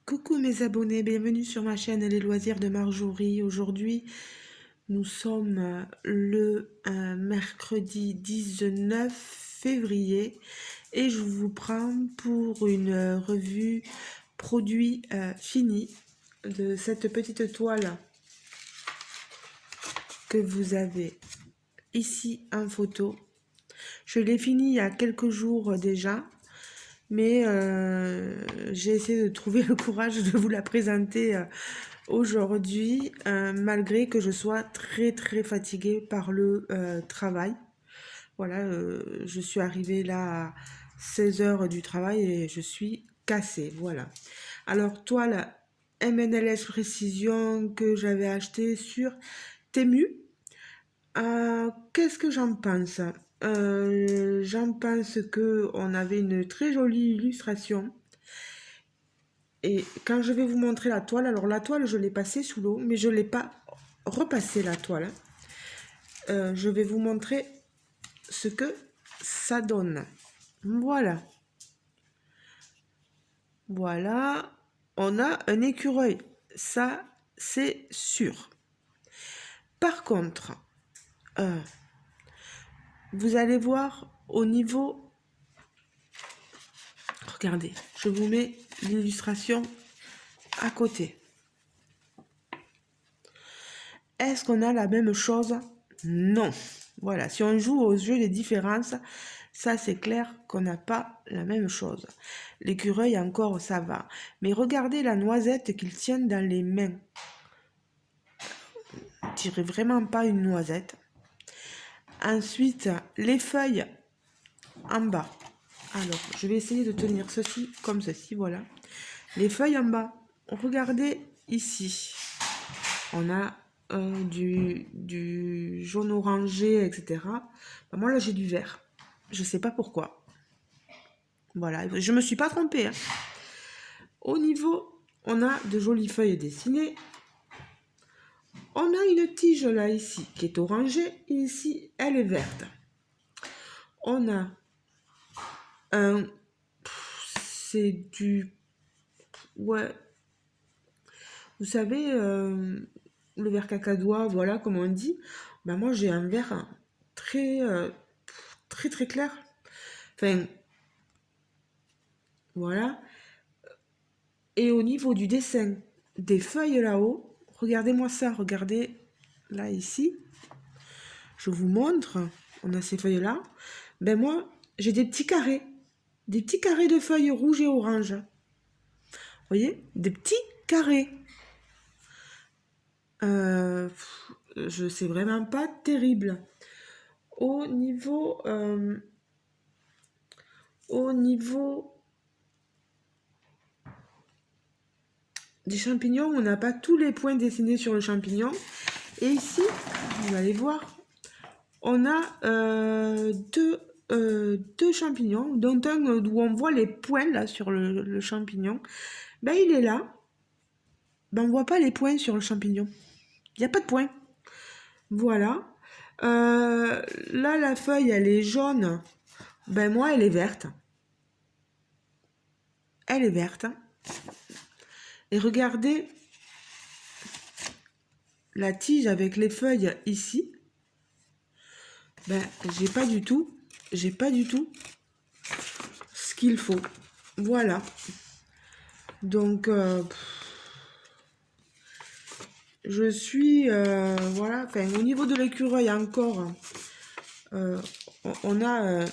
Coucou mes abonnés, bienvenue sur ma chaîne Les Loisirs de Marjorie. Aujourd'hui, nous sommes le mercredi 19 février et je vous prends pour une revue produit fini de cette petite toile que vous avez ici en photo. Je l'ai fini il y a quelques jours déjà. Mais j'ai essayé de trouver le courage de vous la présenter aujourd'hui, malgré que je sois très fatiguée par le travail. Voilà, je suis arrivée là à 16 heures du travail et je suis cassée, voilà. Alors, toile MNLS Précision que j'avais acheté sur Temu. Qu'est-ce que j'en pense? J'en pense que on avait une très jolie illustration. Et quand je vais vous montrer la toile, alors la toile, je l'ai passée sous l'eau, mais je ne l'ai pas repassée la toile. Je vais vous montrer ce que ça donne. Voilà. Voilà. On a un écureuil. Ça, c'est sûr. Par contre, vous allez voir au niveau... Regardez, je vous mets l'illustration à côté. Est-ce qu'on a la même chose? Non. Voilà, si on joue au jeu des différences, ça c'est clair qu'on n'a pas la même chose. L'écureuil encore, ça va. Mais regardez la noisette qu'il tient dans les mains. On dirait vraiment pas une noisette. Ensuite, les feuilles en bas. Alors, je vais essayer de tenir ceci comme ceci, voilà. Les feuilles en bas. Regardez ici. On a du jaune orangé, etc. Ben, moi, là, j'ai du vert. Je sais pas pourquoi. Voilà, je me suis pas trompée. Hein. Au niveau, on a de jolies feuilles dessinées. On a une tige là, ici, qui est orangée. Et ici, elle est verte. On a un... C'est du... Ouais. Vous savez, le vert cacadois, voilà, comme on dit. Ben, moi, j'ai un vert très, très clair. Enfin, voilà. Et au niveau du dessin des feuilles là-haut, regardez-moi ça, regardez là, ici. Je vous montre, on a ces feuilles-là. Ben moi, j'ai des petits carrés de feuilles rouges et oranges. Vous voyez? Des petits carrés. Je sais vraiment pas terrible. Au niveau des champignons, on n'a pas tous les points dessinés sur le champignon. Et ici, vous allez voir, on a deux champignons, dont un où on voit les points là sur le champignon. Ben il est là. Ben on voit pas les points sur le champignon. Il n'y a pas de points. Voilà. Là, la feuille, elle est jaune. Ben moi, elle est verte. Elle est verte. Et regardez la tige avec les feuilles ici. Ben, j'ai pas du tout ce qu'il faut. Voilà. Donc, je suis, voilà, enfin, au niveau de l'écureuil encore, on a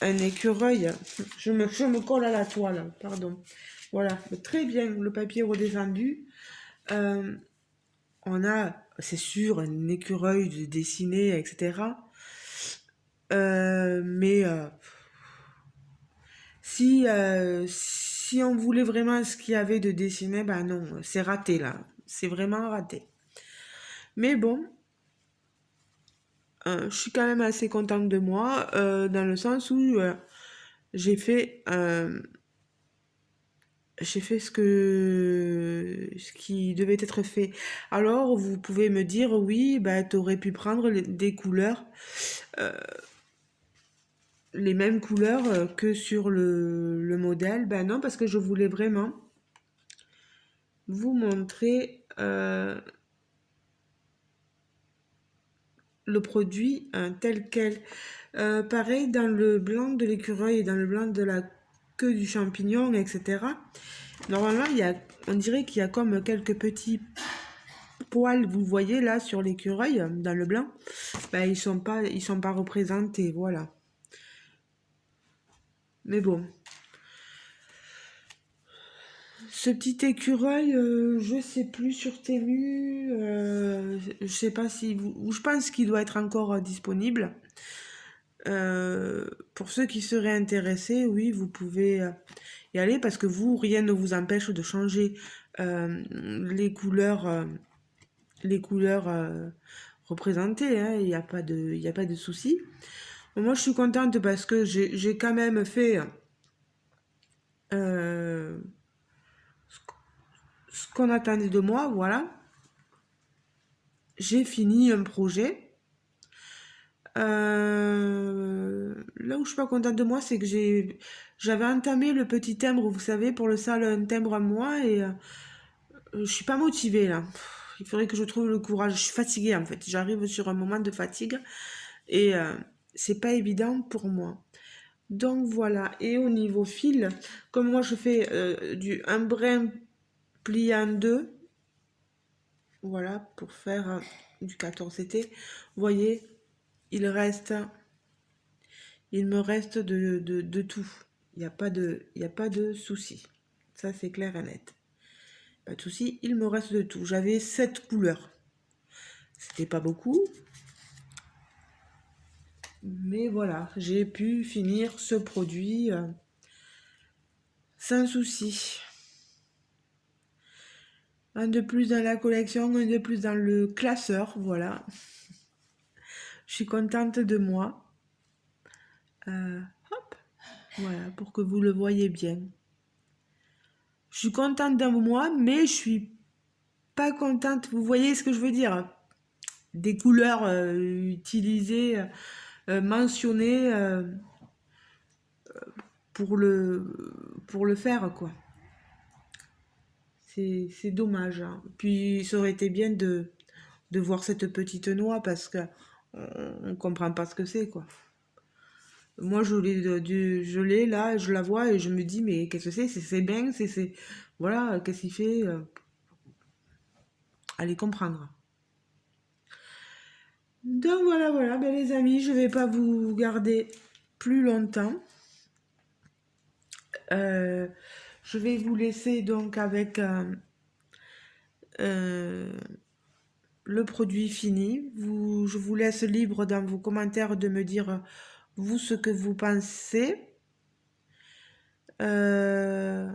un écureuil, je me colle à la toile, pardon. Voilà, très bien, le papier redescendu. On a, c'est sûr, un écureuil dessiné, etc. Mais si on voulait vraiment ce qu'il y avait de dessiné, ben non, c'est raté là. C'est vraiment raté. Mais bon, je suis quand même assez contente de moi, dans le sens où j'ai fait, ce qui devait être fait. Alors, vous pouvez me dire, oui, bah, tu aurais pu prendre des couleurs, les mêmes couleurs que sur le modèle. Ben non, parce que je voulais vraiment vous montrer le produit tel quel. Pareil, dans le blanc de l'écureuil et dans le blanc de la queue du champignon, etc. Normalement, on dirait qu'il y a comme quelques petits poils, vous voyez là sur l'écureuil, dans le blanc. Ben, ils sont pas représentés, voilà. Mais bon. Ce petit écureuil, je sais plus sur Temu, je sais pas si je pense qu'il doit être encore disponible. Pour ceux qui seraient intéressés, oui, vous pouvez y aller parce que vous, rien ne vous empêche de changer les couleurs représentées, hein, il n'y a pas de souci. Moi, je suis contente parce que j'ai quand même fait euh, ce qu'on attendait de moi, voilà. J'ai fini un projet. Là où je suis pas contente de moi, c'est que j'avais entamé le petit timbre, vous savez, pour le salle un timbre à moi et je suis pas motivée là. Il faudrait que je trouve le courage. Je suis fatiguée en fait. J'arrive sur un moment de fatigue et c'est pas évident pour moi. Donc voilà. Et au niveau fil, comme moi je fais un brin plié en deux, voilà, pour faire du 14 été. Vous voyez, il me reste de tout. Il y a pas de souci. Ça, c'est clair et net. Pas de souci, il me reste de tout. J'avais 7 couleurs. C'était pas beaucoup. Mais voilà, j'ai pu finir ce produit sans souci. Un de plus dans la collection, un de plus dans le classeur, voilà. Je suis contente de moi. Hop, voilà, pour que vous le voyez bien. Je suis contente de moi, mais je suis pas contente. Vous voyez ce que je veux dire? Des couleurs utilisées, mentionnées pour le faire, quoi. C'est dommage, hein. Puis ça aurait été bien de voir cette petite noix parce que on comprend pas ce que c'est, quoi. Moi, je l'ai là, je la vois et je me dis, mais qu'est-ce que c'est? C'est bien, voilà, qu'est-ce qu'il fait? Allez comprendre. Donc voilà, voilà, ben les amis, je vais pas vous garder plus longtemps. Euh, je vais vous laisser donc avec euh, le produit fini. Je vous laisse libre dans vos commentaires de me dire vous ce que vous pensez. Euh,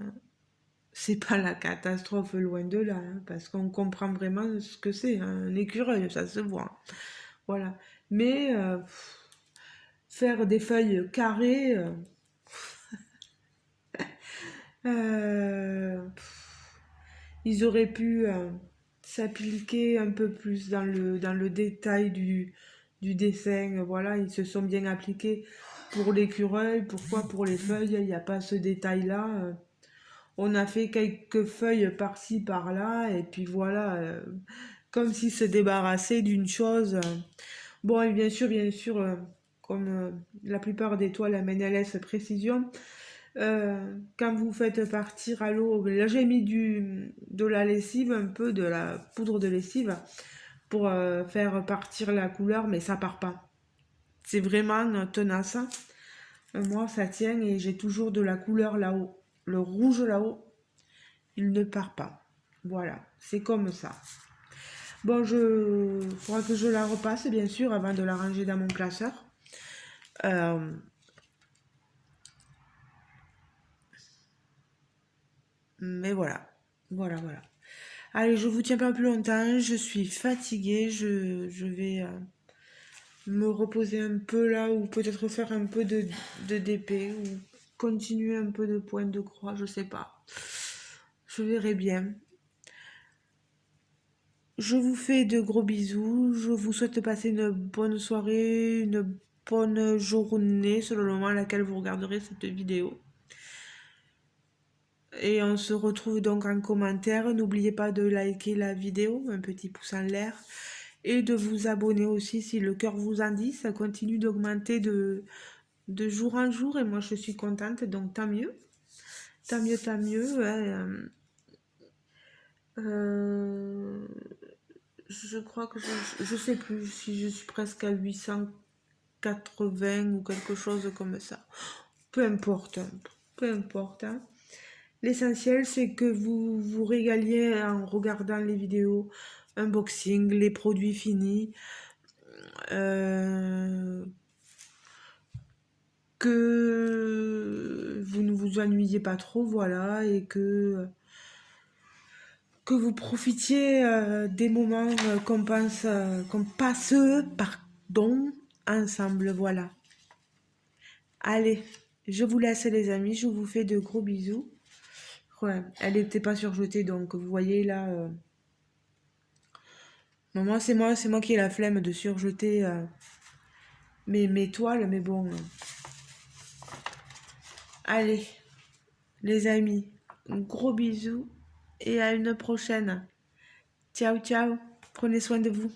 c'est pas la catastrophe loin de là, hein, parce qu'on comprend vraiment ce que c'est, hein, un écureuil, ça se voit. Voilà. Mais faire des feuilles carrées, ils auraient pu s'appliquer un peu plus dans le détail du dessin. Voilà, ils se sont bien appliqués pour l'écureuil. Pourquoi pour les feuilles, il n'y a pas ce détail-là. On a fait quelques feuilles par-ci, par-là, et puis voilà, comme s'ils se débarrassaient d'une chose. Bon, et bien sûr, comme la plupart des toiles à MNLS Précision, quand vous faites partir à l'eau, là j'ai mis de la lessive, un peu de la poudre de lessive pour faire partir la couleur, mais ça part pas. C'est vraiment tenace. Moi, ça tient et j'ai toujours de la couleur là-haut. Le rouge là-haut, il ne part pas. Voilà, c'est comme ça. Bon, faudra que je la repasse, bien sûr, avant de la ranger dans mon classeur. Mais voilà, voilà, voilà. Allez, je vous tiens pas plus longtemps, je suis fatiguée, je vais me reposer un peu là, ou peut-être faire un peu de DP, ou continuer un peu de pointe de croix, je sais pas. Je verrai bien. Je vous fais de gros bisous, je vous souhaite de passer une bonne soirée, une bonne journée, selon le moment à laquelle vous regarderez cette vidéo. Et on se retrouve donc en commentaire. N'oubliez pas de liker la vidéo, un petit pouce en l'air. Et de vous abonner aussi si le cœur vous en dit. Ça continue d'augmenter de jour en jour. Et moi, je suis contente, donc tant mieux. Tant mieux, tant mieux. Hein. Je crois que je sais plus si je suis presque à 880 ou quelque chose comme ça. Peu importe. Peu importe. Hein. L'essentiel, c'est que vous vous régaliez en regardant les vidéos unboxing, les produits finis, que vous ne vous ennuyez pas trop, voilà, et que vous profitiez des moments qu'on passe, pardon, ensemble, voilà. Allez, je vous laisse les amis, je vous fais de gros bisous. Ouais, elle n'était pas surjetée, donc vous voyez là... Non, c'est moi qui ai la flemme de surjeter mes toiles, mais bon. Allez, les amis, gros bisous et à une prochaine. Ciao, ciao. Prenez soin de vous.